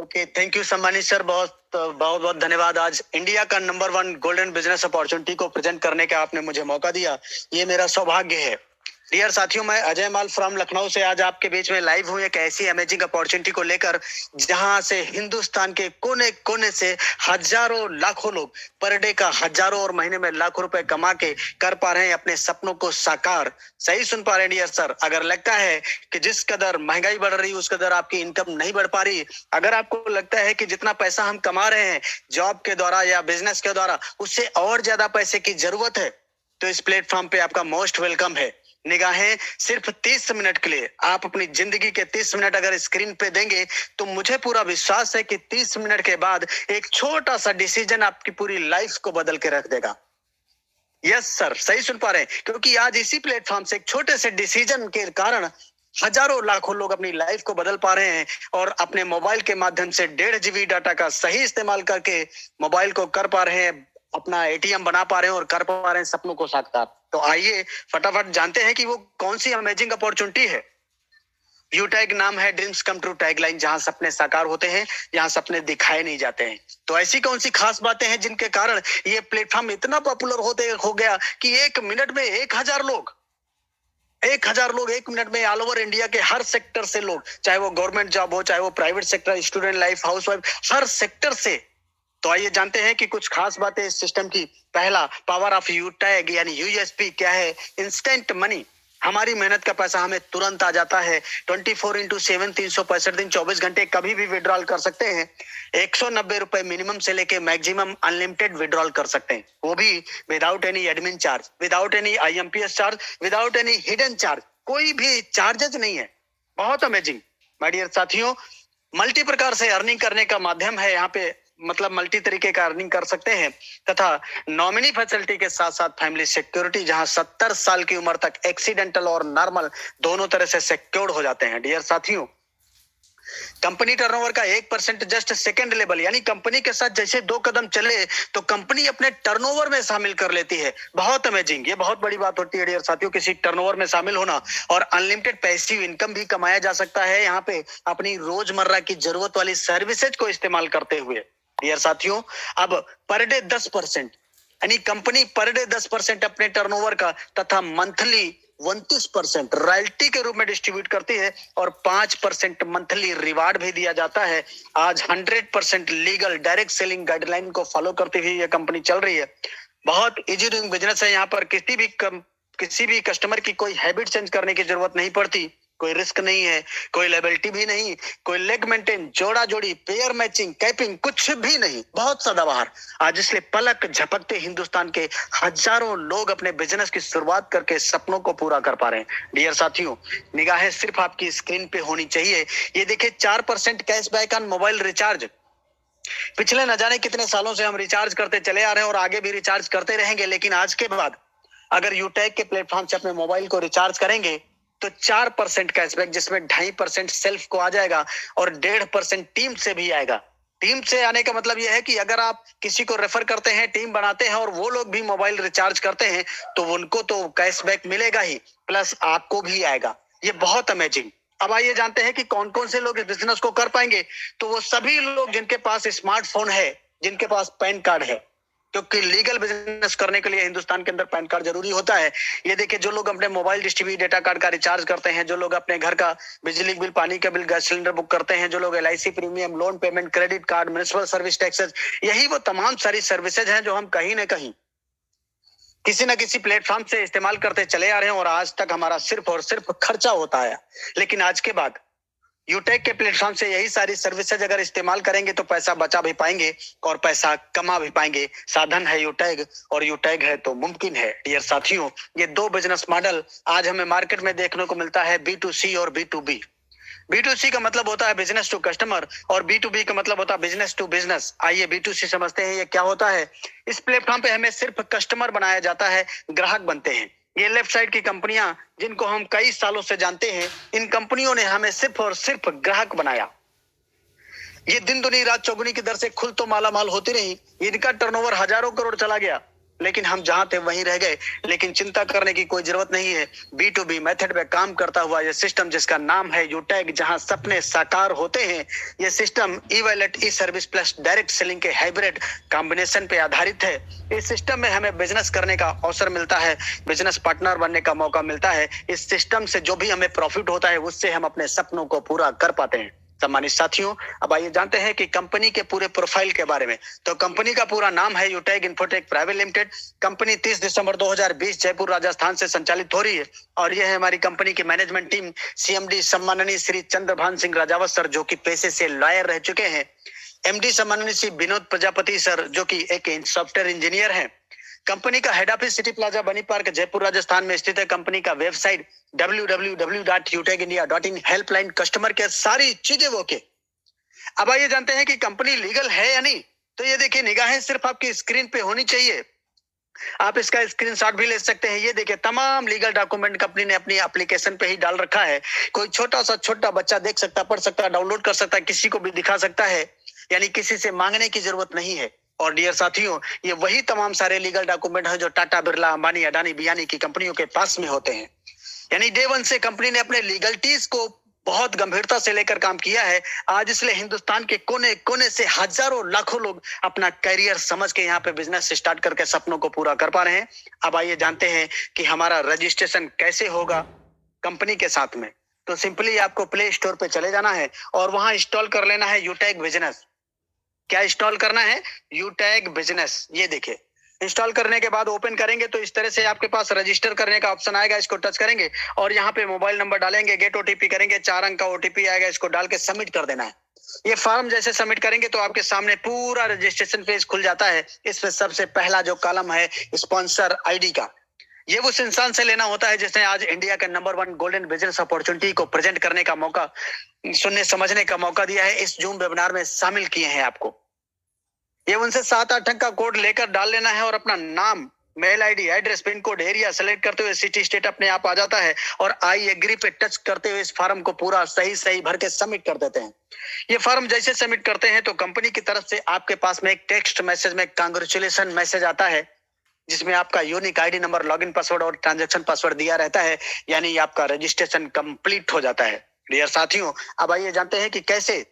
Okay, thank you सम्मानित sir. बहुत बहुत बहुत धन्यवाद। आज इंडिया का नंबर 1 गोल्डन बिजनेस अपॉर्चुनिटी को प्रेजेंट करने का आपने मुझे मौका दिया, ये मेरा सौभाग्य है। डियर साथियों, मैं अजय माल फ्रॉम लखनऊ से आज आपके बीच में लाइव हूँ एक ऐसी अमेजिंग अपॉर्चुनिटी को लेकर, जहां से हिंदुस्तान के कोने कोने से हजारों लाखों लोग पर डे का हजारों और महीने में लाखों रुपए कमा के कर पा रहे हैं अपने सपनों को साकार। सही सुन पा रहे हैं डियर सर। अगर लगता है कि जिस कदर महंगाई बढ़ रही है उस कदर आपकी इनकम नहीं बढ़ पा रही, अगर आपको लगता है कि जितना पैसा हम कमा रहे हैं जॉब के द्वारा या बिजनेस के द्वारा उससे और ज्यादा पैसे की जरूरत है, तो इस प्लेटफॉर्म पे आपका मोस्ट वेलकम है। निगाहें सिर्फ 30 मिनट के लिए, आप अपनी जिंदगी के 30 मिनट अगर स्क्रीन पे देंगे तो मुझे पूरा विश्वास है कि 30 मिनट के बाद एक छोटा सा डिसीजन आपकी पूरी लाइफ को बदल के रख देगा। यस सर, सही सुन पा रहे हैं, क्योंकि आज इसी प्लेटफॉर्म से एक छोटे से डिसीजन के कारण हजारों लाखों लोग अपनी लाइफ को बदल पा रहे हैं और अपने मोबाइल के माध्यम से 1.5 GB डाटा का सही इस्तेमाल करके मोबाइल को कर पा रहे हैं, अपना एटीएम बना पा रहे हैं और कर पा रहे हैं सपनों को साकार। तो आइए फटाफट जानते हैं कि वो कौन सी अमेजिंग अपॉर्चुनिटी है। यूटैग नाम है ड्रीम्स कम ट्रू टैगलाइन, जहां सपने साकार होते हैं, जहां सपने दिखाए नहीं जाते हैं। तो ऐसी कौन सी खास बातें हैं जिनके कारण ये प्लेटफॉर्म इतना पॉपुलर हो गया कि 1 मिनट में 1000 लोग 1 मिनट में ऑल ओवर इंडिया के हर सेक्टर से लोग, चाहे वो गवर्नमेंट जॉब हो, चाहे वो private sector, student life, housewife, हर सेक्टर से। तो आइए जानते हैं कि कुछ खास बातें इस सिस्टम की। पहला, पावर ऑफ यूटैग यानी यूएसपी क्या है? इंस्टेंट मनी, हमारी मेहनत का पैसा हमें तुरंत आ जाता है। 24/7 365 दिन 24 घंटे कभी भी विड्रॉल कर सकते हैं। 190 रुपए मिनिमम से लेके मैक्सिमम अनलिमिटेड विड्रॉल कर सकते हैं, वो भी without any admin charge, without any IMPS charge, without any hidden charge, कोई भी चार्जेस नहीं है। बहुत अमेजिंग माय डियर साथियों। मल्टी प्रकार से अर्निंग करने का माध्यम है यहाँ पे, मतलब मल्टी तरीके का अर्निंग कर सकते हैं। तथा नॉमिनी फैसिलिटी के साथ साथ फैमिली सिक्योरिटी, जहां 70 साल की उम्र तक एक्सीडेंटल और नॉर्मल दोनों तरह से सिक्योर्ड हो जाते हैं। डियर साथियों, कंपनी टर्नओवर का 1% जस्ट सेकंड लेवल, यानी कंपनी के साथ जैसे 2 कदम चले तो कंपनी अपने टर्नओवर में शामिल कर लेती है। बहुत अमेजिंग, ये बहुत बड़ी बात होती है डियर साथियों, किसी टर्नओवर में शामिल होना। और अनलिमिटेड पैसिव इनकम भी कमाया जा सकता है यहाँ पे अपनी रोजमर्रा की जरूरत वाली सर्विसेज को इस्तेमाल करते हुए। डियर साथियों, अब पर डे 10%, यानी कंपनी पर डे 10% अपने टर्नओवर का तथा मंथली 29% रॉयल्टी के रूप में डिस्ट्रीब्यूट करती है और 5% मंथली रिवार्ड भी दिया जाता है। आज 100% लीगल डायरेक्ट सेलिंग गाइडलाइन को फॉलो करते हुए यह कंपनी चल रही है। बहुत इजी डूइंग बिजनेस है। यहाँ पर किसी भी कस्टमर की कोई हैबिट चेंज करने की जरूरत नहीं पड़ती, कोई रिस्क नहीं है, कोई लायबिलिटी भी नहीं, कोई लेग मेंटेन, जोड़ा जोड़ी, पेयर मैचिंग, कैपिंग, कुछ भी नहीं, बहुत सदाबहार। आज इसलिए पलक झपकते हिंदुस्तान के हजारों लोग अपने बिजनेस की शुरुआत करके सपनों को पूरा कर पा रहे हैं। डियर साथियों, निगाहें सिर्फ आपकी स्क्रीन पे होनी चाहिए। ये देखिए 4% कैशबैक ऑन मोबाइल रिचार्ज। पिछले न जाने कितने सालों से हम रिचार्ज करते चले आ रहे हैं और आगे भी रिचार्ज करते रहेंगे, लेकिन आज के बाद अगर यूटैग के प्लेटफॉर्म से अपने मोबाइल को रिचार्ज करेंगे तो 4% कैशबैक, जिसमें 2.5% सेल्फ को आ जाएगा और 1.5% टीम से भी आएगा। टीम से आने का मतलब यह है कि अगर आप किसी को रेफर करते हैं, टीम बनाते हैं और वो लोग भी मोबाइल रिचार्ज करते हैं तो उनको तो कैशबैक मिलेगा ही, प्लस आपको भी आएगा। ये बहुत अमेजिंग। अब आइए जानते हैं कि कौन कौन से लोग इस बिजनेस को कर पाएंगे। तो वो सभी लोग जिनके पास स्मार्टफोन है, जिनके पास पैन कार्ड है, क्योंकि लीगल बिजनेस करने के लिए हिंदुस्तान के अंदर पैन कार्ड जरूरी होता है। ये देखिए, जो लोग अपने mobile dish, TV, data card का रिचार्ज करते हैं, जो लोग अपने घर का बिजली बिल, पानी का बिल, गैस सिलेंडर बुक करते हैं, जो लोग LIC premium, loan payment, credit card, municipal service taxes, यही वो तमाम सारी सर्विसेज हैं जो हम कहीं ना कहीं किसी न किसी प्लेटफॉर्म से इस्तेमाल करते चले आ रहे हैं और आज तक हमारा सिर्फ और सिर्फ खर्चा होता है। लेकिन आज के बाद यूटैग के प्लेटफॉर्म से यही सारी सर्विसेज अगर इस्तेमाल करेंगे तो पैसा बचा भी पाएंगे और पैसा कमा भी पाएंगे। साधन है यूटैग और यूटैग है तो मुमकिन है। डियर साथियों, ये 2 बिजनेस मॉडल आज हमें मार्केट में देखने को मिलता है, B2C और B2B। B2C का मतलब होता है बिजनेस टू कस्टमर और B2B का मतलब होता है बिजनेस टू बिजनेस। आइए B2C समझते हैं ये क्या होता है। इस प्लेटफॉर्म पे हमें सिर्फ कस्टमर बनाया जाता है, ग्राहक बनते हैं। ये लेफ्ट साइड की कंपनियां जिनको हम कई सालों से जानते हैं, इन कंपनियों ने हमें सिर्फ और सिर्फ ग्राहक बनाया। ये दिन दुनी रात चौगुनी की दर से खुल तो माला माल होती रही, इनका टर्नओवर हजारों करोड़ चला गया, लेकिन हम जहां थे वहीं रह गए। लेकिन चिंता करने की कोई जरूरत नहीं है। B2B मेथड में काम करता हुआ यह सिस्टम जिसका नाम है यूटैग, जहां सपने साकार होते हैं, यह सिस्टम ई वॉलेट, ई सर्विस प्लस डायरेक्ट सेलिंग के हाइब्रिड कॉम्बिनेशन पे आधारित है। इस सिस्टम में हमें बिजनेस करने का अवसर मिलता है, बिजनेस पार्टनर बनने का मौका मिलता है। इस सिस्टम से जो भी हमें प्रॉफिट होता है उससे हम अपने सपनों को पूरा कर पाते हैं। सम्मानित साथियों, अब आइए जानते हैं कि कंपनी के पूरे प्रोफाइल के बारे में। तो कंपनी का पूरा नाम है यूटैग इन्फोटेक प्राइवेट लिमिटेड। कंपनी 30 दिसंबर 2020 जयपुर राजस्थान से संचालित हो रही है और यह है हमारी कंपनी की मैनेजमेंट टीम। CMD सम्माननीय श्री चंद्रभान सिंह राजावत सर, जो कि पेशे से लॉयर रह चुके हैं। MD सम्माननीय श्री विनोद प्रजापति सर, जो कि एक सॉफ्टवेयर इंजीनियर हैं। कंपनी का हेड ऑफिस सिटी प्लाजा बनी पार्क जयपुर राजस्थान में स्थित है। कंपनी का website www.utegindia.in, helpline, customer care, सारी चीजें वो के। अब आइए जानते हैं कि कंपनी लीगल है या नहीं। तो ये देखिए, निगाहें सिर्फ आपकी स्क्रीन पे होनी चाहिए। आप इसका स्क्रीनशॉट भी ले सकते हैं। ये देखिए, तमाम लीगल डॉक्यूमेंट कंपनी ने अपनी एप्लीकेशन पे ही डाल रखा है। कोई छोटा बच्चा देख सकता, पढ़ सकता, डाउनलोड कर सकता, किसी को भी दिखा सकता है, यानी किसी से मांगने की जरूरत नहीं है। और डियर साथियों, ये वही तमाम सारे लीगल डॉक्यूमेंट है जो टाटा, बिरला, अंबानी, अडानी, बियानी की कंपनियों के पास में होते हैं। यानी डे वन से कंपनी ने अपने लीगलिटीज को बहुत गंभीरता से लेकर काम किया है। आज इसलिए हिंदुस्तान के कोने कोने से हजारों लाखों लोग अपना करियर समझ के यहाँ पे बिजनेस स्टार्ट करके सपनों को पूरा कर पा रहे हैं। अब आइए जानते हैं कि हमारा रजिस्ट्रेशन कैसे होगा कंपनी के साथ में। तो सिंपली आपको प्ले स्टोर पे चले जाना है और वहां इंस्टॉल कर लेना है यूटैग बिजनेस। क्या इंस्टॉल करना है? यूटैग बिजनेस। ये देखिए, इंस्टॉल करने के बाद ओपन करेंगे तो इस तरह से आपके पास रजिस्टर करने का ऑप्शन आएगा। इसको टच करेंगे और यहाँ पे मोबाइल नंबर डालेंगे, गेट OTP करेंगे, 4 अंक का OTP आएगा, इसको डाल के सबमिट कर देना है। ये फॉर्म जैसे सबमिट करेंगे तो आपके सामने पूरा रजिस्ट्रेशन पेज खुल जाता है। इसमें सबसे पहला जो कॉलम है स्पॉन्सर ID का, ये उस इंसान से लेना होता है जिसने आज इंडिया के नंबर 1 गोल्डन बिजनेस अपॉर्चुनिटी को प्रेजेंट करने का मौका, सुनने समझने का मौका दिया है, इस जूम वेबिनार में शामिल किए हैं आपको। ये उनसे 7-8 अंक का कोड लेकर डाल लेना है और अपना नाम, mail ID, address, pin code, area select करते हुए सिटी स्टेट अपने आप आ जाता है और आई एग्री पे टच करते हुए इस फॉर्म को पूरा सही भर के सबमिट कर देते हैं। ये फॉर्म जैसे सबमिट करते हैं तो कंपनी की तरफ से आपके पास में एक टेक्स्ट मैसेज में कांग्रेचुलेशन मैसेज आता है, जिसमें आपका unique ID number, login password और ट्रांजैक्शन पासवर्ड दिया रहता है। यानी आपका रजिस्ट्रेशन कंप्लीट हो जाता है। डियर साथियों, अब आइए जानते हैं कि कैसे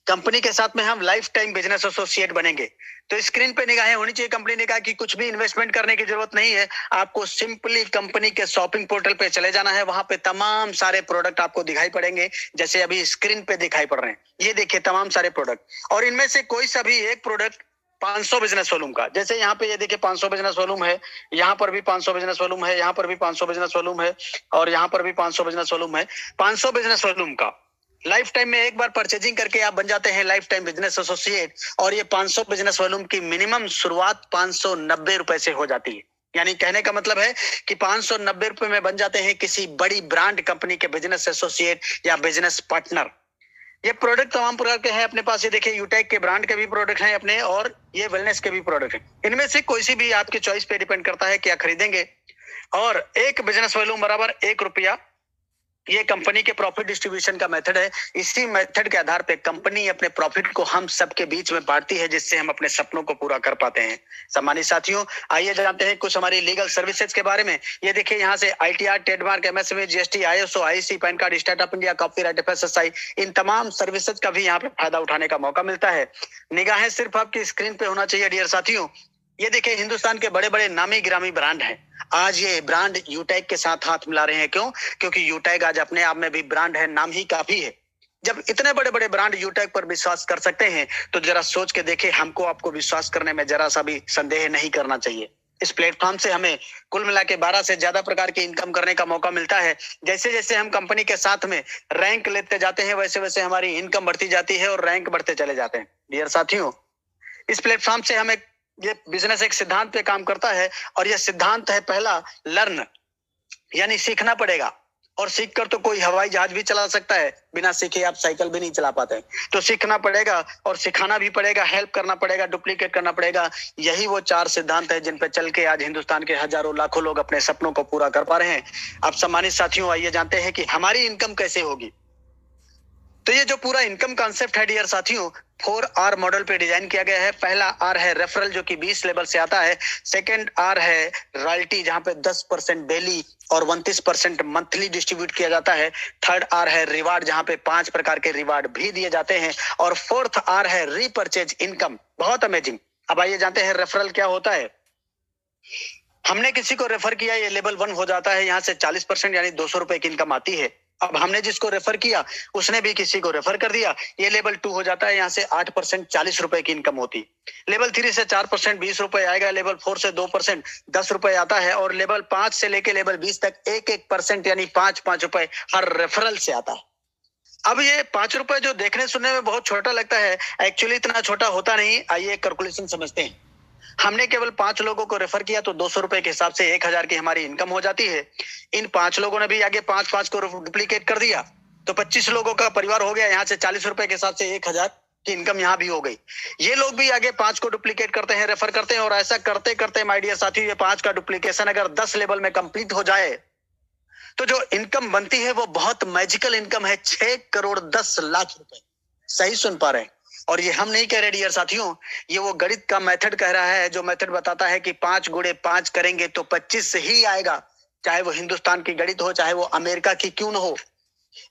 कंपनी के साथ में हम लाइफ टाइम बिजनेस एसोसिएट बनेंगे। तो स्क्रीन पे निगाहें होनी चाहिए। कंपनी ने कहा कि कुछ भी इन्वेस्टमेंट करने की जरूरत नहीं है, आपको सिंपली कंपनी के शॉपिंग पोर्टल पे चले जाना है। वहां पे तमाम सारे प्रोडक्ट आपको दिखाई पड़ेंगे, जैसे अभी स्क्रीन पे दिखाई पड़ रहे हैं। ये देखिए तमाम सारे प्रोडक्ट, और इनमें से कोई सा भी एक प्रोडक्ट 500 बिजनेस वॉल्यूम का, जैसे यहाँ पे ये देखिए 500 बिजनेस वॉल्यूम है, यहाँ पर भी 500 बिजनेस वॉल्यूम है, यहाँ पर भी 500 बिजनेस वॉल्यूम है, और यहाँ पर भी 500 बिजनेस वॉल्यूम है। 500 बिजनेस वॉल्यूम का लाइफ टाइम में एक बार परचेजिंग करके आप बन जाते हैं लाइफ टाइम बिजनेस एसोसिएट। और ये 500 बिजनेस वॉल्यूम की मिनिमम शुरुआत 590 रुपए से हो जाती है। यानी कहने का मतलब है कि 590 रुपए में बन जाते हैं किसी बड़ी ब्रांड कंपनी के बिजनेस एसोसिएट या बिजनेस पार्टनर। ये प्रोडक्ट तमाम प्रकार के हैं अपने पास। ये देखिए, यूटैग के ब्रांड के भी प्रोडक्ट हैं अपने, और ये वेलनेस के भी प्रोडक्ट हैं। इनमें से कोई सी भी आपकी चॉइस पे डिपेंड करता है क्या खरीदेंगे। और एक बिजनेस वॉल्यूम बराबर 1 रुपया, ये कंपनी के प्रॉफिट डिस्ट्रीब्यूशन का मेथड है। इसी मेथड के आधार पे कंपनी अपने प्रॉफिट को हम सबके बीच में बांटती है, जिससे हम अपने सपनों को पूरा कर पाते हैं। सम्मानित साथियों, आइए जानते हैं कुछ हमारी लीगल सर्विसेज के बारे में। ये देखिए, यहाँ से ITR, trademark, MSME, GST, ISO, IEC, pan card, startup India, copyright, FSSAI, इन तमाम सर्विसेज का भी यहाँ पे फायदा उठाने का मौका मिलता है। निगाहें सिर्फ आपकी स्क्रीन पे होना चाहिए डियर साथियों। ये देखिए, हिंदुस्तान के बड़े बड़े नामी गिरामी ब्रांड हैं। आज ये ब्रांड यूटैग के साथ हाथ मिला रहे हैं। क्यों? क्योंकि यूटैग आज अपने आप में भी ब्रांड है, नाम ही काफी है। जब इतने बड़े बड़े ब्रांड यूटैग पर विश्वास कर सकते हैं तो जरा सोच के देखें, हमको आपको विश्वास करने में जरा सा भी संदेह नहीं करना चाहिए। इस प्लेटफॉर्म से हमें कुल मिला के 12 से ज्यादा प्रकार की इनकम करने का मौका मिलता है। जैसे जैसे हम कंपनी के साथ में रैंक लेते जाते हैं, वैसे वैसे हमारी इनकम बढ़ती जाती है और रैंक बढ़ते चले जाते हैं। डियर साथियों, इस प्लेटफॉर्म से हमें, ये बिजनेस एक सिद्धांत पे काम करता है, और यह सिद्धांत है पहला, लर्न, यानी सीखना पड़ेगा। और सीखकर तो कोई हवाई जहाज भी चला सकता है, बिना सीखे आप साइकिल भी नहीं चला पाते। तो सीखना पड़ेगा और सिखाना भी पड़ेगा, हेल्प करना पड़ेगा, डुप्लीकेट करना पड़ेगा। यही वो 4 सिद्धांत है जिन पे चल के आज हिंदुस्तान के हजारों लाखों लोग अपने सपनों को पूरा कर पा रहे हैं। अब सम्मानित साथियों, आइए जानते हैं कि हमारी इनकम कैसे होगी। तो ये जो पूरा इनकम कॉन्सेप्ट है डियर साथियों, 4R मॉडल पे डिजाइन किया गया है। पहला आर है रेफरल, जो कि 20 लेवल से आता है। सेकंड आर है रॉयल्टी, जहां पे 10% डेली और 29% मंथली डिस्ट्रीब्यूट किया जाता है। थर्ड आर है रिवार्ड, जहां पे 5 प्रकार के रिवार्ड भी दिए जाते हैं। और फोर्थ आर है रीपरचेज इनकम। बहुत अमेजिंग। अब आइए जानते हैं रेफरल क्या होता है। हमने किसी को रेफर किया, ये लेवल 1 हो जाता है। यहाँ से 40% यानी 200 रुपए की इनकम आती है। अब हमने जिसको रेफर किया उसने भी किसी को रेफर कर दिया, ये लेवल 2 हो जाता है। यहाँ से 8% 40 रुपए की इनकम होती। लेवल 3 से 4% 20 रुपए आएगा। लेवल 4 से 2% 10 रुपए आता है। और लेवल 5 से लेके लेवल 20 तक 1% यानी 5 रुपए हर रेफरल से आता है। अब ये 5 रुपए जो देखने सुनने में बहुत छोटा लगता है, एक्चुअली इतना छोटा होता नहीं। आइए कैलकुलेशन समझते हैं। हमने केवल 5 लोगों को रेफर किया तो 200 रुपए के हिसाब से 1000 की हमारी इनकम हो जाती है। इन 5 लोगों ने भी आगे 5 को डुप्लीकेट कर दिया तो 25 लोगों का परिवार हो गया। यहाँ से 40 रुपए के हिसाब से 1000 की इनकम यहाँ भी हो गई। ये लोग भी आगे 5 को डुप्लीकेट करते हैं, रेफर करते हैं। और ऐसा करते करते माय डियर साथी, ये 5 का डुप्लीकेशन अगर 10 लेवल में कंप्लीट हो जाए तो जो इनकम बनती है वो बहुत मैजिकल इनकम है। 6 करोड़ 10 लाख रुपए। सही सुन पा रहे हैं। और ये हम नहीं कह रहे डियर साथियों, ये वो गणित का मेथड कह रहा है, जो मेथड बताता है कि 5 गुणे 5 करेंगे तो 25 ही आएगा। चाहे वो हिंदुस्तान की गणित हो, चाहे वो अमेरिका की क्यों न हो।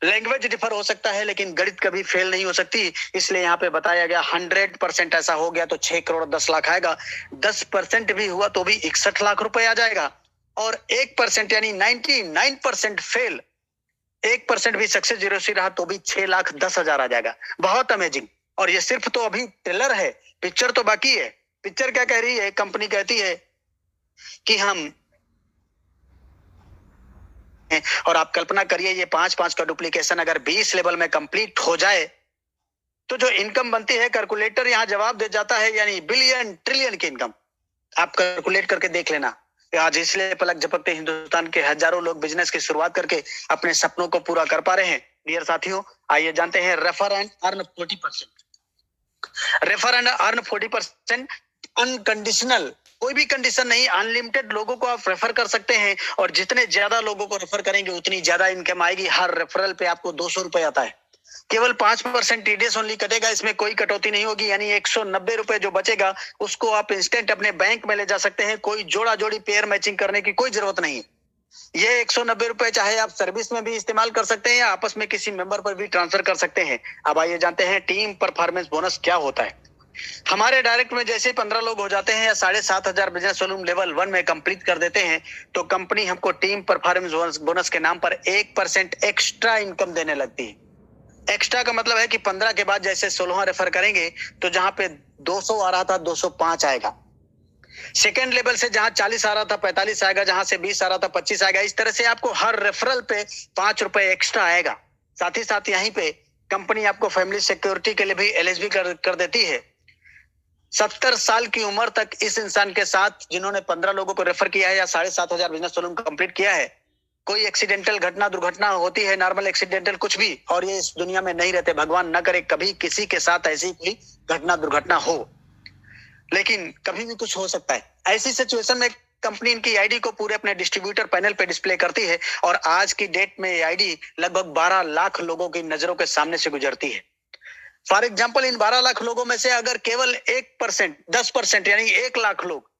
लैंग्वेज डिफर हो सकता है लेकिन गणित कभी फेल नहीं हो सकती। इसलिए यहाँ पे बताया गया 100% ऐसा हो गया तो 6 करोड़ 10 लाख आएगा। 10% भी हुआ तो भी 61 लाख रुपए आ जाएगा। और 1% यानी 99% फेल, 1% भी सक्सेस रेशियो रहा तो भी 6 लाख 10 हजार आ जाएगा। बहुत अमेजिंग। और ये सिर्फ तो अभी ट्रेलर है, पिक्चर तो बाकी है। पिक्चर क्या कह रही है? कंपनी कहती है कि हम, और आप कल्पना करिए ये 5 का डुप्लीकेशन अगर 20 लेवल में कंप्लीट हो जाए तो जो इनकम बनती है, कैलकुलेटर यहां जवाब दे जाता है, यानी बिलियन ट्रिलियन की इनकम। आप कैलकुलेट करके देख लेना। आज इसलिए पलक झपकते हिंदुस्तान के हजारों लोग बिजनेस की शुरुआत करके अपने सपनों को पूरा कर पा रहे हैं। डियर साथियों, आइए जानते हैं refer and earn 40%। Refer and earn 40% unconditional, कोई भी कंडीशन नहीं, अनलिमिटेड लोगों को आप रेफर कर सकते हैं। और जितने ज्यादा लोगों को रेफर करेंगे उतनी ज्यादा इनकम आएगी। हर रेफरल पे आपको 200 रुपए आता है। केवल 5% टीडीएस ओनली कटेगा, इसमें कोई कटौती नहीं होगी। यानी 190 रुपए जो बचेगा उसको आप इंस्टेंट अपने बैंक में ले जा सकते हैं। कोई जोड़ा जोड़ी पेयर मैचिंग करने की कोई जरूरत नहीं है। ये 190 रुपए चाहे आप सर्विस में भी इस्तेमाल कर सकते हैं या आपस में किसी मेंबर पर भी ट्रांसफर कर सकते हैं। अब आइए जानते हैं टीम परफॉर्मेंस बोनस क्या होता है। हमारे डायरेक्ट में जैसे 15 लोग हो जाते हैं या 7,500 बिजनेस वॉल्यूम लेवल 1 में कंप्लीट कर देते हैं तो कंपनी हमको टीम परफॉर्मेंस बोनस के नाम पर 1% एक्स्ट्रा इनकम देने लगती है। एक्स्ट्रा का मतलब है कि 15 के बाद जैसे 16 रेफर करेंगे तो जहां पे 200 आ रहा था 205 आएगा। सेकेंड लेवल से जहां 40 आ रहा था 45 आएगा, जहां से 20 आ रहा था 25 आएगा। इस तरह से आपको हर रेफरल पे 5 रुपए एक्स्ट्रा आएगा। साथ ही साथ यहीं पे कंपनी आपको फैमिली सिक्योरिटी के लिए भी एलिजिबल कर देती है। 70 साल की उम्र तक इस इंसान के साथ जिन्होंने 15 लोगों को रेफर किया है या 7,500 बिजनेस वॉल्यूम कंप्लीट किया है, कोई एक्सीडेंटल घटना दुर्घटना होती है, नॉर्मल एक्सीडेंटल कुछ भी, और ये इस दुनिया में नहीं रहते, भगवान न करे कभी किसी के साथ ऐसी कोई घटना दुर्घटना हो, लेकिन कभी भी कुछ हो सकता है। ऐसी सिचुएशन में कंपनी इनकी आईडी को पूरे अपने डिस्ट्रीब्यूटर पैनल पे डिस्प्ले करती है और आज की डेट में ये आईडी लगभग 12 लाख लोगों की नजरों के सामने से गुजरती है। फॉर एग्जाम्पल, इन 12 लाख लोगों में से अगर केवल 1% 10% यानी 1 लाख लोग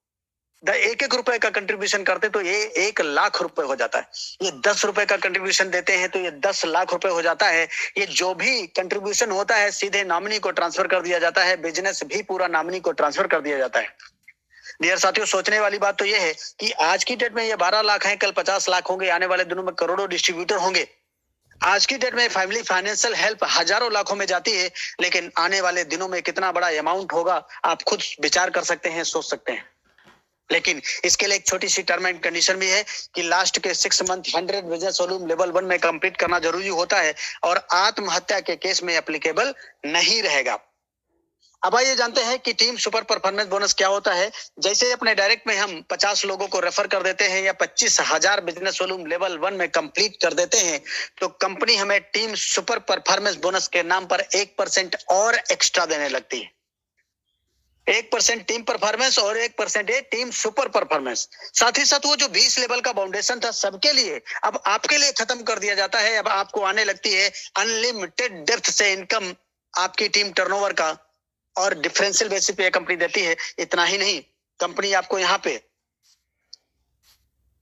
1 रुपए का कंट्रीब्यूशन करते तो ये 1 लाख रुपए हो जाता है। ये 10 रुपए का कंट्रीब्यूशन देते हैं तो ये 10 लाख रुपए हो जाता है। ये जो भी कंट्रीब्यूशन होता है सीधे नॉमिनी को ट्रांसफर कर दिया जाता है। बिजनेस भी पूरा नॉमिनी को ट्रांसफर कर दिया जाता है। डियर साथियों, सोचने वाली बात तो ये है कि आज की डेट में ये 12 लाख हैं, कल 50 लाख होंगे, आने वाले दिनों में करोड़ों डिस्ट्रीब्यूटर होंगे। आज की डेट में फैमिली फाइनेंशियल हेल्प हजारों लाखों में जाती है, लेकिन आने वाले दिनों में कितना बड़ा अमाउंट होगा आप खुद विचार कर सकते हैं, सोच सकते हैं। लेकिन इसके लिए एक छोटी सी टर्म एंड कंडीशन भी है कि लास्ट के 6 मंथ 100 बिजनेस वॉल्यूम लेवल 1 में कंप्लीट करना जरूरी होता है और आत्महत्या के केस में एप्लीकेबल नहीं रहेगा। अब आइए जानते हैं कि टीम सुपर परफॉर्मेंस बोनस क्या होता है। जैसे अपने डायरेक्ट में हम 50 लोगों को रेफर कर देते हैं या 25,000 बिजनेस वॉल्यूम लेवल 1 में कंप्लीट कर देते हैं तो कंपनी हमें टीम सुपर परफॉर्मेंस बोनस के नाम पर 1% और एक्स्ट्रा देने लगती है। 1% टीम परफॉर्मेंस और 1% है टीम सुपर परफॉर्मेंस। साथ ही साथ वो जो 20 लेवल का फाउंडेशन था सबके लिए, अब आपके लिए खत्म कर दिया जाता है। अब आपको आने लगती है अनलिमिटेड डेप्थ से इनकम आपकी टीम टर्नओवर का, और डिफरेंशियल बेसिस पे कंपनी देती है। इतना ही नहीं, कंपनी आपको यहाँ पे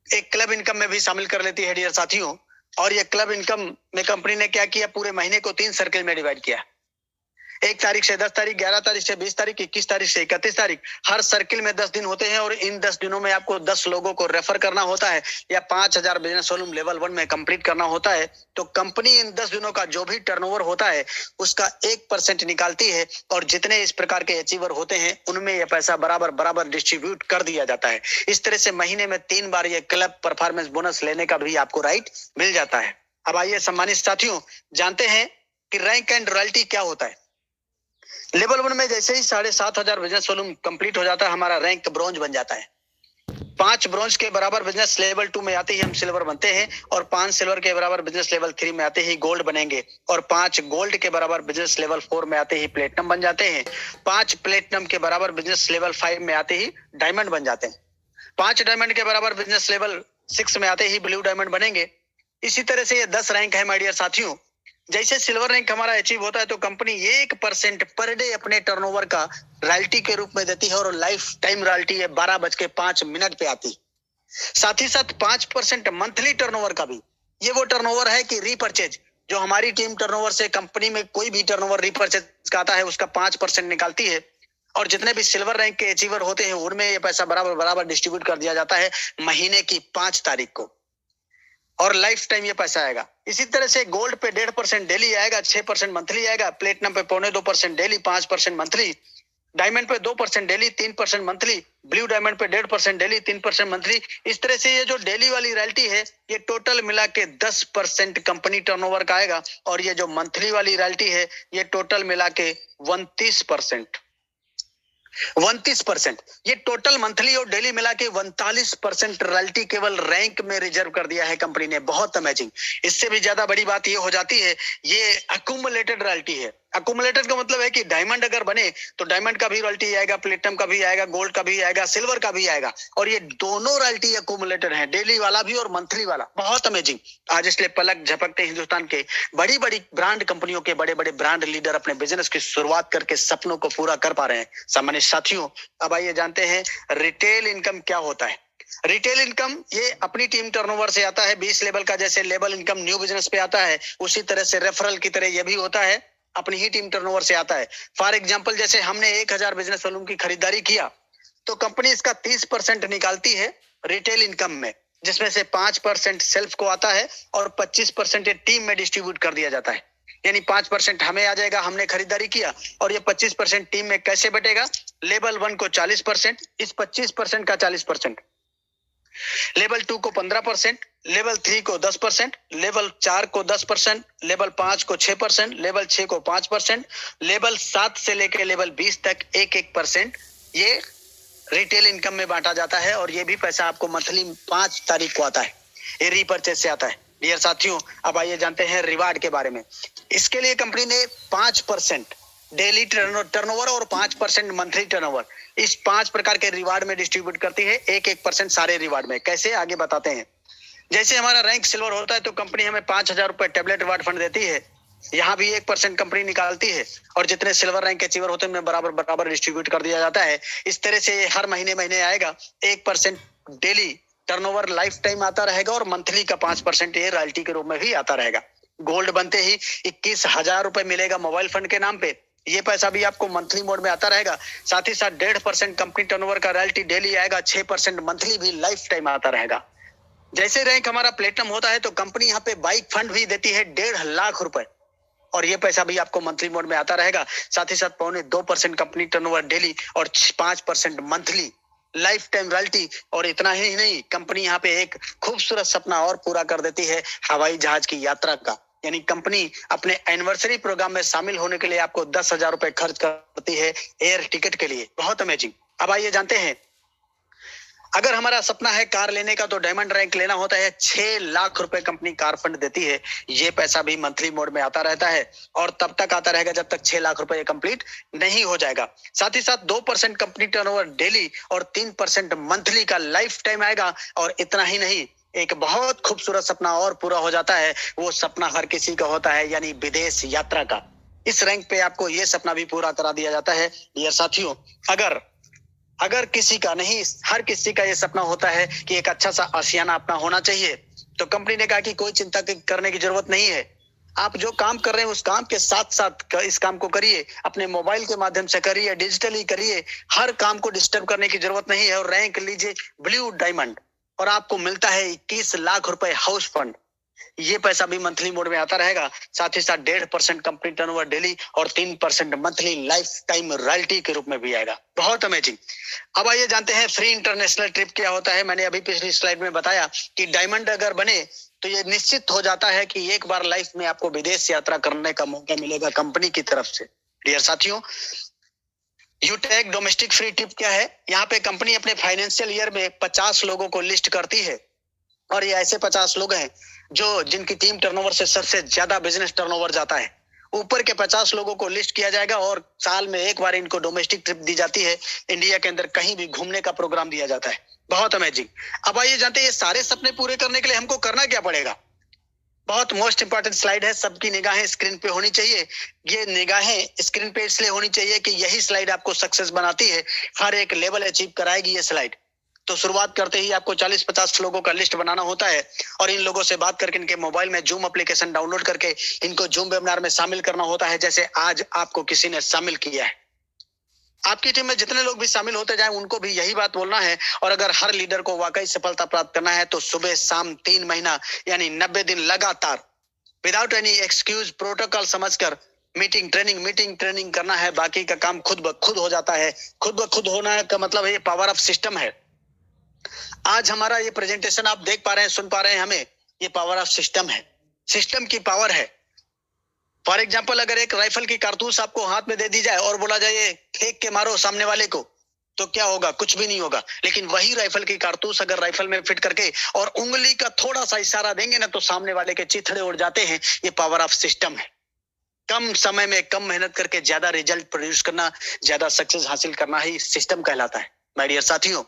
एक क्लब इनकम में भी शामिल कर लेती है डियर साथियों। और ये क्लब इनकम में कंपनी ने क्या किया, पूरे महीने को 3 सर्किल में डिवाइड किया। 1 तारीख से 10 तारीख, 11 तारीख से 20 तारीख, 21 तारीख से 31 तारीख, हर सर्किल में 10 दिन होते हैं। और इन 10 दिनों में आपको 10 लोगों को रेफर करना होता है या 5000 बिजनेस वॉल्यूम लेवल 1 में कंप्लीट करना होता है। तो कंपनी इन 10 दिनों का जो भी टर्नओवर होता है उसका 1% निकालती है, और जितने इस प्रकार के अचीवर होते हैं उनमें यह पैसा बराबर बराबर डिस्ट्रीब्यूट कर दिया जाता है। इस तरह से महीने में 3 बार ये क्लब परफॉर्मेंस बोनस लेने का भी आपको राइट मिल जाता है। अब आइए सम्मानित साथियों, जानते हैं कि रैंक एंड रॉयल्टी क्या होता है। लेवल 1 में जैसे ही 7500 बिजनेस वॉल्यूम कंप्लीट हो जाता है, हमारा रैंक ब्रॉन्ज बन जाता है। 5 ब्रॉन्ज के बराबर बिजनेस लेवल 2 में आते ही हम सिल्वर बनते हैं, और 5 सिल्वर के बराबर बिजनेस लेवल 3 में आते ही गोल्ड बनेंगे, और 5 गोल्ड के बराबर बिजनेस लेवल 4 में आते ही प्लेटिनम बन जाते हैं। 5 प्लेटिनम के बराबर बिजनेस लेवल 5 में आते ही डायमंड बन जाते हैं। 5 डायमंड के बराबर बिजनेस लेवल 6 में आते ही ब्लू डायमंड बनेंगे। इसी तरह से ये 10 रैंक है माय डियर साथियों। जैसे सिल्वर रैंक हमारा अचीव होता है तो कंपनी 1% पर डे अपने टर्नओवर का रॉयल्टी के रूप में देती है, और लाइफ टाइम रॉयल्टी है 12:05 पे आती। साथ ही साथ 5% मंथली टर्नओवर का भी, ये वो टर्नओवर है कि रीपरचेज, जो हमारी टीम टर्नओवर से कंपनी में कोई भी टर्नओवर रीपरचेज का आता है उसका 5% निकालती है, और जितने भी सिल्वर रैंक के अचीवर होते हैं उनमें ये पैसा बराबर बराबर डिस्ट्रीब्यूट कर दिया जाता है महीने की 5 तारीख को, और लाइफ टाइम ये पैसा आएगा। इसी तरह से गोल्ड पे 1.5% डेली आएगा, 6% मंथली आएगा, प्लेटिनम पे 0.25% डेली, 5% मंथली, डायमंड पे 2% डेली, 3% मंथली, ब्लू डायमंड पे 1.5% डेली, 3% मंथली। इस तरह से ये जो डेली वाली रॉयल्टी है ये टोटल मिला के 10% कंपनी टर्नओवर का आएगा, और ये जो मंथली वाली रॉयल्टी है ये टोटल मिला के 29%। 29%, ये टोटल मंथली और डेली मिला के 39% रॉयल्टी केवल रैंक में रिजर्व कर दिया है कंपनी ने। बहुत अमेजिंग। इससे भी ज्यादा बड़ी बात ये हो जाती है, ये अक्यूमुलेटेड रॉयल्टी है। अक्यूमुलेटेड का मतलब है कि डायमंड अगर बने तो डायमंड का भी रॉयल्टी आएगा, प्लेटिनम का भी आएगा, गोल्ड का भी आएगा, सिल्वर का भी आएगा, और ये दोनों रॉयल्टी अक्यूमुलेटेड है, डेली वाला भी और मंथली वाला। बहुत अमेजिंग। आज इसलिए पलक झपकते हिंदुस्तान के बड़ी बड़ी ब्रांड कंपनियों के बड़े बड़े ब्रांड लीडर अपने बिजनेस की शुरुआत करके सपनों को पूरा कर पा रहे हैं। सामान्य साथियों, अब आइए जानते हैं रिटेल इनकम क्या होता है। रिटेल इनकम ये अपनी टीम टर्नओवर से आता है 20 लेवल का। जैसे लेवल इनकम न्यू बिजनेस पे आता है, उसी तरह से रेफरल की तरह ये भी होता है, अपनी ही टीम टर्नओवर से आता है। फॉर एग्जांपल, जैसे हमने 1000 बिजनेस वॉल्यूम की खरीदारी किया तो कंपनी इसका 30% निकालती है रिटेल इनकम में, जिसमें से 5% सेल्फ को आता है और 25% टीम में डिस्ट्रीब्यूट कर दिया जाता है। यानी 5% हमें आ जाएगा, हमने खरीदारी किया, और ये 25% टीम में कैसे बटेगा। लेवल 1 को 40%, इस 25% का 40%, लेवल 2 को 15%, लेवल 3 को 10%, लेवल 4 को 10%, लेवल 5 को 6%, लेवल 6 को 5%, लेवल 7 से लेकर लेवल 20 तक 1% ये रिटेल इनकम में बांटा जाता है, और ये भी पैसा आपको मंथली 5 तारीख को आता है, ये रीपरचेज से आता है। डियर साथियों, अब आइए जानते हैं रिवार्ड के बारे में। इसके लिए कंपनी ने 5% डेली टर्नओवर और 5% मंथली टर्नओवर, इस 5 प्रकार के रिवार्ड में डिस्ट्रीब्यूट करती है। 1% सारे रिवार्ड में। कैसे, आगे बताते हैं। जैसे हमारा रैंक सिल्वर होता है तो कंपनी हमें 5000 रुपए टैबलेट रिवार्ड फंड देती है। यहाँ भी 1% कंपनी निकालती है, और जितने सिल्वर रैंक के अचीवर होते हैं उनमें बराबर बराबर डिस्ट्रीब्यूट कर दिया जाता है। इस तरह से हर महीने महीने आएगा। 1% डेली टर्नओवर लाइफ टाइम आता रहेगा, और मंथली का 5% ये रॉयल्टी के रूप में भी आता रहेगा। गोल्ड बनते ही 21,000 रुपए मिलेगा मोबाइल फंड के नाम पे, ये पैसा भी आपको मंथली मोड में आता रहेगा। साथ ही साथ 1.5% कंपनी टर्नओवर का रॉयल्टी डेली आएगा, 6% मंथली भी लाइफ टाइम आता रहेगा। जैसे रैंक हमारा प्लेटिनम होता है तो कंपनी यहाँ पे बाइक फंड भी देती है 1.5 लाख रुपए, और ये पैसा भी आपको मंथली मोड में आता रहेगा। साथ ही साथ 2% कंपनी टर्नओवर डेली और 5% मंथली लाइफ टाइम रॉयल्टी। और इतना ही नहीं, कंपनी यहाँ पे एक खूबसूरत सपना और पूरा कर देती है, हवाई जहाज की यात्रा का। यानी कंपनी अपने एनिवर्सरी प्रोग्राम में शामिल होने के लिए आपको 10,000 रुपए खर्च करती है एयर टिकट के लिए। बहुत अमेजिंग। अब आइए जानते हैं अगर हमारा सपना है कार लेने का तो डायमंड रैंक लेना होता है। 6 लाख रुपए कंपनी कार फंड देती है। ये पैसा भी मंथली मोड में आता रहता है और तब तक आता रहेगा जब तक 6 लाख रुपए कंप्लीट नहीं हो जाएगा। साथ ही साथ 2% कंपनी टर्नओवर डेली और 3% मंथली का लाइफ टाइम आएगा। और इतना ही नहीं, एक बहुत खूबसूरत सपना और पूरा हो जाता है। वो सपना हर किसी का होता है, यानी विदेश यात्रा का। इस रैंक पे आपको ये सपना भी पूरा करा दिया जाता है। डियर साथियों, अगर किसी का नहीं, हर किसी का ये सपना होता है कि एक अच्छा सा आशियाना अपना होना चाहिए। तो कंपनी ने कहा कि कोई चिंता करने की जरूरत नहीं है। आप जो काम कर रहे हैं उस काम के साथ साथ इस काम को करिए, अपने मोबाइल के माध्यम से करिए, डिजिटली करिए। हर काम को डिस्टर्ब करने की जरूरत नहीं है। और रैंक लीजिए ब्लू डायमंड और आपको मिलता है 21 लाख रुपए हाउस फंड। ये पैसा भी मंथली मोड में आता रहेगा। साथ ही साथ 1.5% कंपनी टर्नओवर डेली और 3% मंथली लाइफ टाइम रॉयल्टी के रूप में भी आएगा। बहुत अमेजिंग। अब आइए जानते हैं फ्री इंटरनेशनल ट्रिप क्या होता है। मैंने अभी पिछली स्लाइड में बताया कि डायमंड अगर बने तो ये निश्चित हो जाता है कि एक बार लाइफ में आपको विदेश यात्रा करने का मौका मिलेगा कंपनी की तरफ से। डियर साथियों, यूटेक डोमेस्टिक फ्री ट्रिप क्या है? यहाँ पे कंपनी अपने फाइनेंशियल ईयर में 50 लोगों को लिस्ट करती है और ये ऐसे 50 लोग हैं जिनकी टीम टर्नओवर से सबसे ज्यादा बिजनेस टर्नओवर जाता है। ऊपर के 50 लोगों को लिस्ट किया जाएगा और साल में एक बार इनको डोमेस्टिक ट्रिप दी जाती है। इंडिया के अंदर कहीं भी घूमने का प्रोग्राम दिया जाता है। बहुत अमेजिंग। अब आइए जानते हैं ये सारे सपने पूरे करने के लिए हमको करना क्या पड़ेगा। बहुत मोस्ट इंपॉर्टेंट स्लाइड है। सबकी निगाहें स्क्रीन पे होनी चाहिए। ये निगाहें स्क्रीन पे इसलिए होनी चाहिए कि यही स्लाइड आपको सक्सेस बनाती है, हर एक लेवल अचीव कराएगी ये स्लाइड। तो शुरुआत करते ही आपको 40-50 लोगों का लिस्ट बनाना होता है और इन लोगों से बात करके इनके मोबाइल में जूम एप्लीकेशन डाउनलोड करके इनको जूम वेबिनार में शामिल करना होता है, जैसे आज आपको किसी ने शामिल किया है। आपकी टीम में जितने लोग भी शामिल होते जाएं उनको भी यही बात बोलना है। और अगर हर लीडर को वाकई सफलता प्राप्त करना है तो सुबह शाम 3 महीना यानी 90 दिन लगातार विदाउट एनी एक्सक्यूज प्रोटोकॉल समझकर मीटिंग ट्रेनिंग करना है। बाकी का काम खुद ब खुद हो जाता है। खुद ब खुद होना का मतलब ये पावर ऑफ सिस्टम है। आज हमारा ये प्रेजेंटेशन आप देख पा रहे हैं, सुन पा रहे हैं, हमें ये पावर ऑफ सिस्टम है। सिस्टम की पावर है। फॉर एग्जाम्पल, अगर एक राइफल की कारतूस आपको हाथ में दे दी जाए और बोला जाए फेंक के मारो सामने वाले को, तो क्या होगा? कुछ भी नहीं होगा। लेकिन वही राइफल की कारतूस अगर राइफल में फिट करके और उंगली का थोड़ा सा इशारा देंगे ना तो सामने वाले के चिथड़े उड़ जाते हैं। ये पावर ऑफ सिस्टम है। कम समय में कम मेहनत करके ज्यादा रिजल्ट प्रोड्यूस करना, ज्यादा सक्सेस हासिल करना ही सिस्टम कहलाता है। माय डियर साथियों,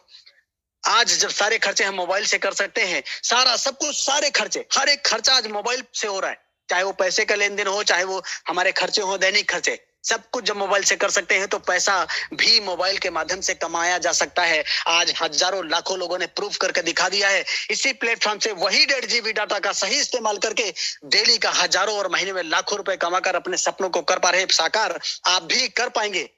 आज जब सारे खर्चे हम मोबाइल से कर सकते हैं, सब कुछ, सारे खर्चे, हर एक खर्चा आज मोबाइल से हो रहा है। चाहे वो पैसे का लेन देन हो, चाहे वो हमारे खर्चे हो, दैनिक खर्चे, सब कुछ जब मोबाइल से कर सकते हैं तो पैसा भी मोबाइल के माध्यम से कमाया जा सकता है। आज हजारों लाखों लोगों ने प्रूफ करके दिखा दिया है। इसी प्लेटफॉर्म से वही 1.5 GB डाटा का सही इस्तेमाल करके डेली का हजारों और महीने में लाखों रुपए कमाकर अपने सपनों को कर पा रहे साकार आप भी कर पाएंगे।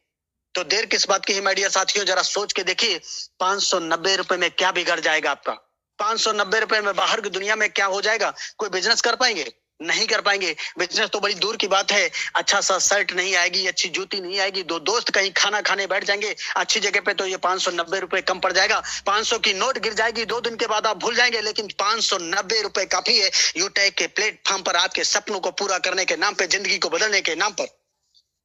तो देर किस बात की है माय डियर साथियों, जरा सोच के देखिए 590 रुपए में क्या बिगड़ जाएगा आपका। 590 रुपए में बाहर की दुनिया में क्या हो जाएगा? कोई बिजनेस कर पाएंगे? नहीं कर पाएंगे। बिजनेस तो बड़ी दूर की बात है। अच्छा सा शर्ट नहीं आएगी, अच्छी जूती नहीं आएगी, 2 दोस्त कहीं खाना खाने बैठ जाएंगे अच्छी जगह पे तो ये 590 रुपए कम पड़ जाएगा। 500 की नोट गिर जाएगी, 2 दिन के बाद आप भूल जाएंगे, लेकिन 590 रुपए काफी है यूटेक के प्लेटफॉर्म पर आपके सपनों को पूरा करने के नाम पे, जिंदगी को बदलने के नाम पर।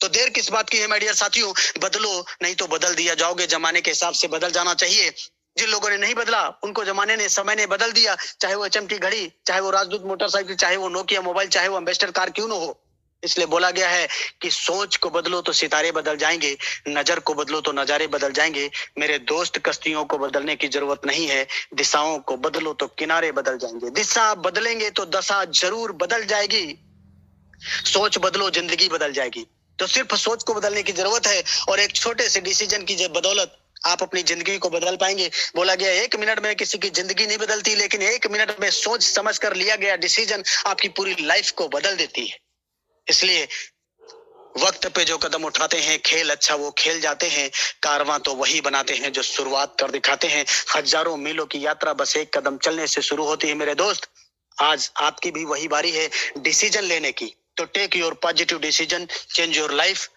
तो देर किस बात की है माय डियर साथियों, बदलो, नहीं तो बदल दिया जाओगे। जमाने के हिसाब से बदल जाना चाहिए। जिन लोगों ने नहीं बदला उनको जमाने ने, समय ने बदल दिया। चाहे वो HMT घड़ी, चाहे वो राजदूत मोटरसाइकिल, चाहे वो नोकिया मोबाइल, चाहे वो एम्बेसडर कार क्यों ना हो। इसलिए बोला गया है कि सोच को बदलो तो सितारे बदल जाएंगे, नजर को बदलो तो नजारे बदल जाएंगे। मेरे दोस्त, कश्तियों को बदलने की जरूरत नहीं है, दिशाओं को बदलो तो किनारे बदल जाएंगे। दिशा बदलेंगे तो दशा जरूर बदल जाएगी। सोच बदलो, जिंदगी बदल जाएगी। तो सिर्फ सोच को बदलने की जरूरत है और एक छोटे से डिसीजन की बदौलत आप अपनी जिंदगी को बदल पाएंगे। बोला गया 1 मिनट में किसी की जिंदगी नहीं बदलती, लेकिन 1 मिनट में सोच समझ कर लिया गया डिसीजन आपकी पूरी लाइफ को बदल देती है। इसलिए वक्त पे जो कदम उठाते हैं, खेल अच्छा वो खेल जाते हैं। कारवां तो वही बनाते हैं जो शुरुआत कर दिखाते हैं। हजारों मीलों की यात्रा बस एक कदम चलने से शुरू होती है मेरे दोस्त। आज आपकी भी वही बारी है डिसीजन लेने की। तो take your positive decision, change your life